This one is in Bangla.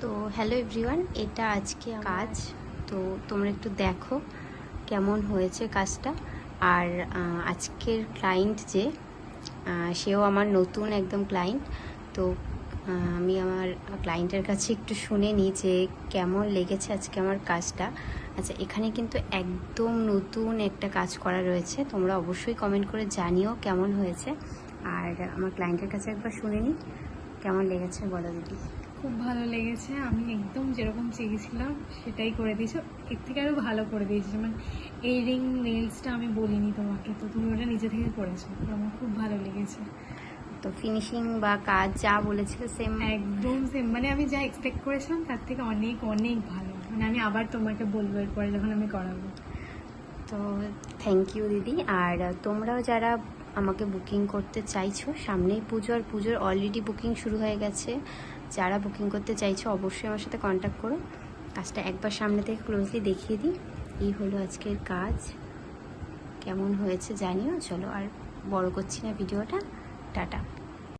তো হ্যালো এভরিওয়ান, এটা আজকে কাজ। তো তোমরা একটু দেখো কেমন হয়েছে কাজটা। আর আজকের ক্লায়েন্ট যে সেও আমার নতুন একদম ক্লায়েন্ট। তো আমি আমার ক্লায়েন্টের কাছে একটু শুনে নিই যে কেমন লেগেছে আজকে আমার কাজটা। আচ্ছা, এখানে কিন্তু একদম নতুন একটা কাজ করা রয়েছে, তোমরা অবশ্যই কমেন্ট করে জানিও কেমন হয়েছে। আর আমার ক্লায়েন্টের কাছে একবার শুনে নিই কেমন লেগেছে, বলো দিদি। খুব ভালো লেগেছে। আমি একদম যেরকম চেয়েছিলাম সেটাই করে দিয়েছো, এর থেকে আরও ভালো করে দিয়েছো। মানে এই রিং নেলসটা আমি বলিনি তোমাকে, তো তুমি ওটা নিজে থেকে করেছো, তো আমার খুব ভালো লেগেছে। তো ফিনিশিং বা কাজ যা বলেছিল সেম? একদম সেম, মানে আমি যা এক্সপেক্ট করেছিলাম তার থেকে অনেক অনেক ভালো। মানে আমি আবার তোমাকে বলবো এরপরে যখন আমি করাবো। তো থ্যাংক ইউ দিদি। আর তোমরাও যারা আমাকে বুকিং করতে চাইছো, সামনেই পুজো, আর পুজোর অলরেডি বুকিং শুরু হয়ে গেছে। যারা বুকিং করতে চাইছো অবশ্যই আমার সাথে কন্ট্যাক্ট করো। কাজটা একবার সামনে থেকে ক্লোজলি দেখিয়ে দিই। এই হলো আজকের কাজ, কেমন হয়েছে জানিও। চলো আর বড় করছি না ভিডিওটা, টাটা।